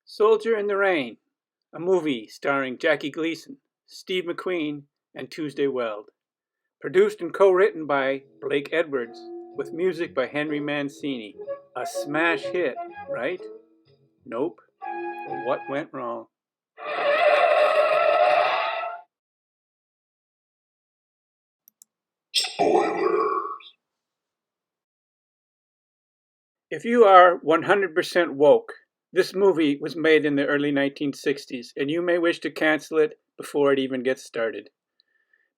Soldier in the Rain, a movie starring Jackie Gleason, Steve McQueen, and Tuesday Weld. Produced and co-written by Blake Edwards, with music by Henry Mancini. A smash hit, right? Nope. But what went wrong? Spoilers. If you are 100% woke, this movie was made in the early 1960s, and you may wish to cancel it before it even gets started.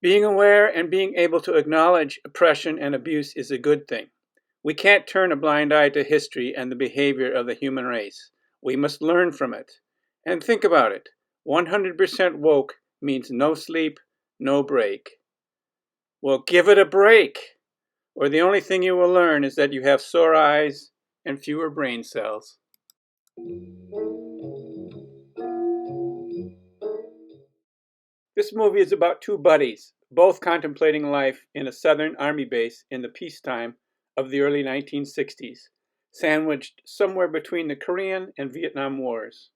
Being aware and being able to acknowledge oppression and abuse is a good thing. We can't turn a blind eye to history and the behavior of the human race. We must learn from it. And think about it. 100% woke means no sleep, no break. Well, give it a break, or the only thing you will learn is that you have sore eyes and fewer brain cells. This movie is about two buddies, both contemplating life in a Southern Army base in the peacetime of the early 1960s, sandwiched somewhere between the Korean and Vietnam Wars.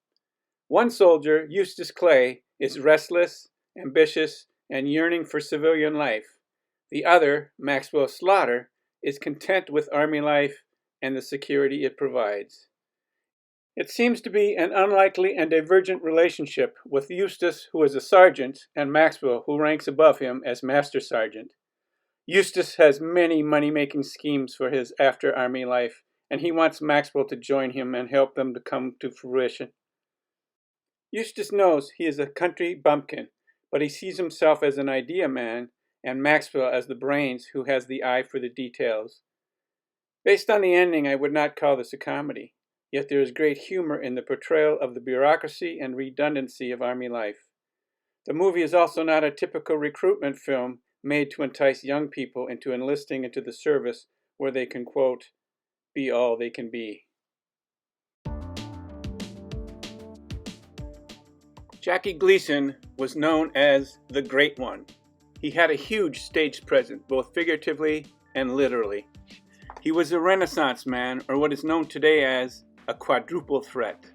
One soldier, Eustace Clay, is restless, ambitious, and yearning for civilian life. The other, Maxwell Slaughter, is content with Army life and the security it provides. It seems to be an unlikely and divergent relationship, with Eustace, who is a sergeant, and Maxwell, who ranks above him as master sergeant. Eustace has many money-making schemes for his after-Army life, and he wants Maxwell to join him and help them to come to fruition. Eustace knows he is a country bumpkin, but he sees himself as an idea man, and Maxwell as the brains who has the eye for the details. Based on the ending, I would not call this a comedy. Yet there is great humor in the portrayal of the bureaucracy and redundancy of Army life. The movie is also not a typical recruitment film made to entice young people into enlisting into the service where they can, quote, be all they can be. Jackie Gleason was known as the Great One. He had a huge stage presence, both figuratively and literally. He was a Renaissance man, or what is known today as a quadruple threat,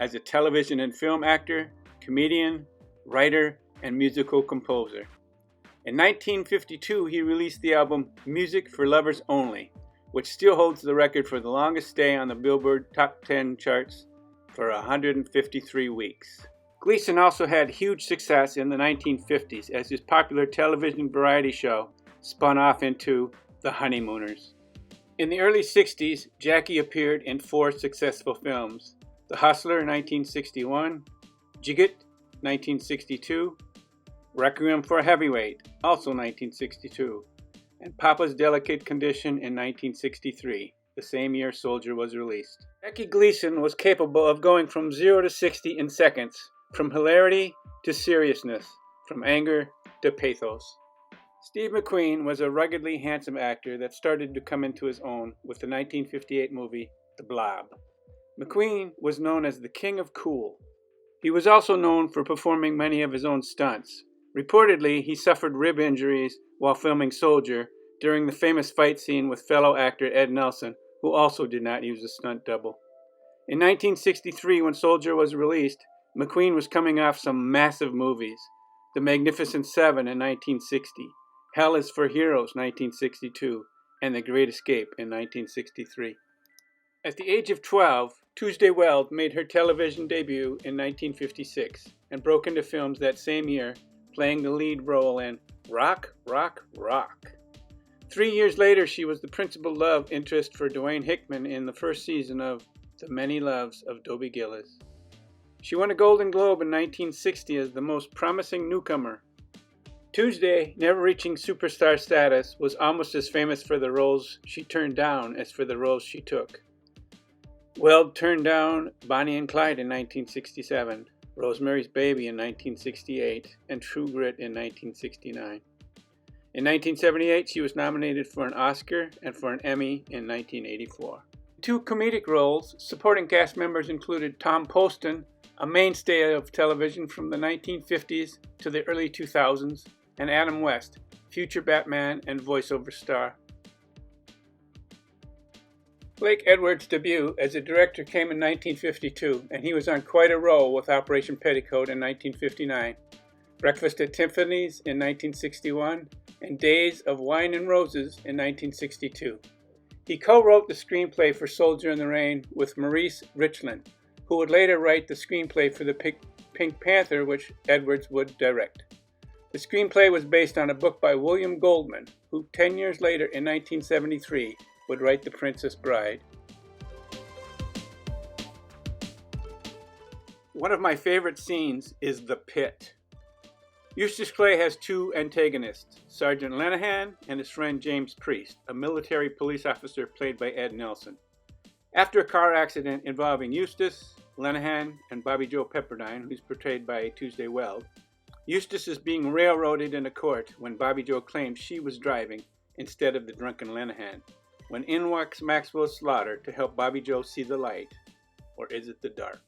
as a television and film actor, comedian, writer, and musical composer. In 1952, he released the album Music for Lovers Only, which still holds the record for the longest stay on the Billboard Top 10 charts for 153 weeks. Gleason also had huge success in the 1950s as his popular television variety show spun off into The Honeymooners. In the early 60s, Jackie appeared in 4 successful films: The Hustler, 1961, Jigit, 1962, Requiem for a Heavyweight, also 1962, and Papa's Delicate Condition in 1963, the same year Soldier was released. Jackie Gleason was capable of going from 0 to 60 in seconds, from hilarity to seriousness, from anger to pathos. Steve McQueen was a ruggedly handsome actor that started to come into his own with the 1958 movie The Blob. McQueen was known as the King of Cool. He was also known for performing many of his own stunts. Reportedly, he suffered rib injuries while filming Soldier during the famous fight scene with fellow actor Ed Nelson, who also did not use a stunt double. In 1963, when Soldier was released, McQueen was coming off some massive movies: The Magnificent Seven in 1960, Hell is for Heroes, 1962, and The Great Escape in 1963. At the age of 12, Tuesday Weld made her television debut in 1956 and broke into films that same year, playing the lead role in Rock, Rock, Rock. 3 years later, she was the principal love interest for Dwayne Hickman in the first season of The Many Loves of Dobie Gillis. She won a Golden Globe in 1960 as the most promising newcomer. Tuesday, never reaching superstar status, was almost as famous for the roles she turned down as for the roles she took. Weld turned down Bonnie and Clyde in 1967, Rosemary's Baby in 1968, and True Grit in 1969. In 1978, she was nominated for an Oscar and for an Emmy in 1984. 2 comedic roles, supporting cast members included Tom Poston, a mainstay of television from the 1950s to the early 2000s, and Adam West, future Batman and voiceover star. Blake Edwards' debut as a director came in 1952, and he was on quite a roll with Operation Petticoat in 1959, Breakfast at Tiffany's in 1961, and Days of Wine and Roses in 1962. He co-wrote the screenplay for Soldier in the Rain with Maurice Richland, who would later write the screenplay for the Pink Panther, which Edwards would direct. The screenplay was based on a book by William Goldman, who 10 years later in 1973 would write The Princess Bride. One of my favorite scenes is the pit. Eustace Clay has two antagonists, Sergeant Lenehan and his friend James Priest, a military police officer played by Ed Nelson. After a car accident involving Eustace, Lenehan, and Bobby Joe Pepperdine, who's portrayed by Tuesday Weld, Eustace is being railroaded into court when Bobby Joe claims she was driving instead of the drunken Lenehan, when in walks Maxwell Slaughter to help Bobby Joe see the light. Or is it the dark?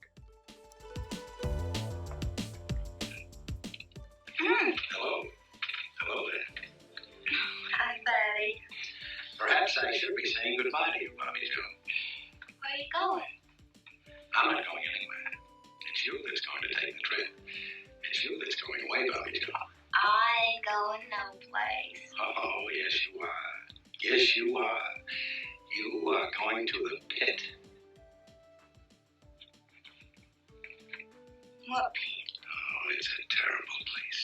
Hello. Hello there. Hi, Daddy. Perhaps I should be saying goodbye to you, Bobby Joe. Where are you going? I'm not going anywhere. It's you that's going to take the trip. It's you that's going away, Bobby Joe. I ain't going no place. Oh, yes, you are. Yes, you are. You are going to the pit. What pit? Oh, it's a terrible place.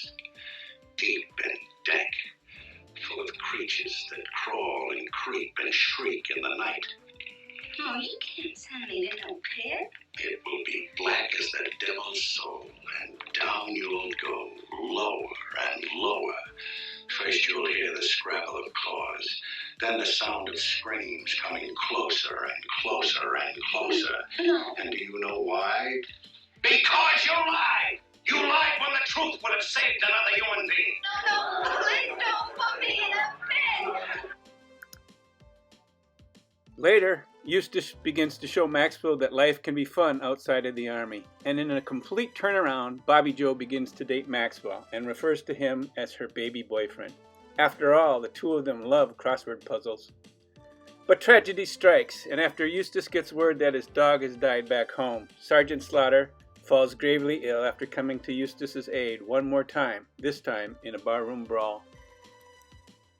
Deep and dank. Full of creatures that crawl and creep and shriek in the night. Oh, you can't send me to no pit. It will be black as the devil's soul, and down you'll go, lower and lower. First you'll hear the scrabble of claws, then the sound of screams coming closer and closer and closer. No. And do you know why? Because you lied! You lied when the truth would have saved another human being. No, please don't put me in a pit. Later, Eustace begins to show Maxwell that life can be fun outside of the Army, and in a complete turnaround, Bobby Joe begins to date Maxwell and refers to him as her baby boyfriend. After all, the two of them love crossword puzzles. But tragedy strikes, and after Eustace gets word that his dog has died back home, Sergeant Slaughter falls gravely ill after coming to Eustace's aid one more time, this time in a barroom brawl.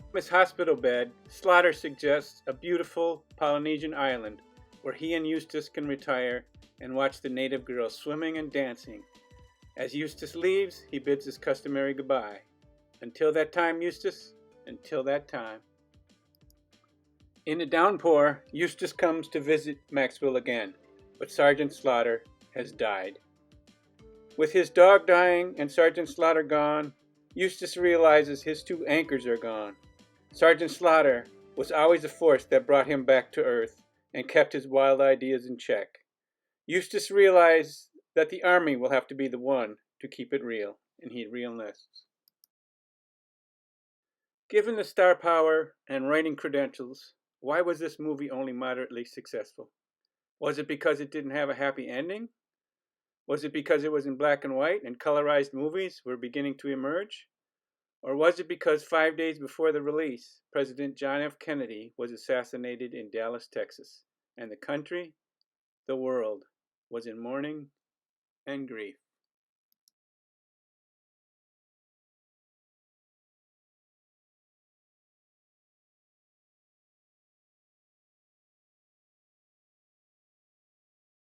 From his hospital bed, Slaughter suggests a beautiful Polynesian island where he and Eustace can retire and watch the native girls swimming and dancing. As Eustace leaves, he bids his customary goodbye. Until that time, Eustace, until that time. In a downpour, Eustace comes to visit Maxwell again, but Sergeant Slaughter has died. With his dog dying and Sergeant Slaughter gone, Eustace realizes his two anchors are gone. Sergeant Slaughter was always the force that brought him back to Earth and kept his wild ideas in check. Eustace realized that the Army will have to be the one to keep it real, and he re-enlists. Given the star power and writing credentials, why was this movie only moderately successful? Was it because it didn't have a happy ending? Was it because it was in black and white and colorized movies were beginning to emerge? Or was it because 5 days before the release, President John F. Kennedy was assassinated in Dallas, Texas, and the country, the world, was in mourning and grief?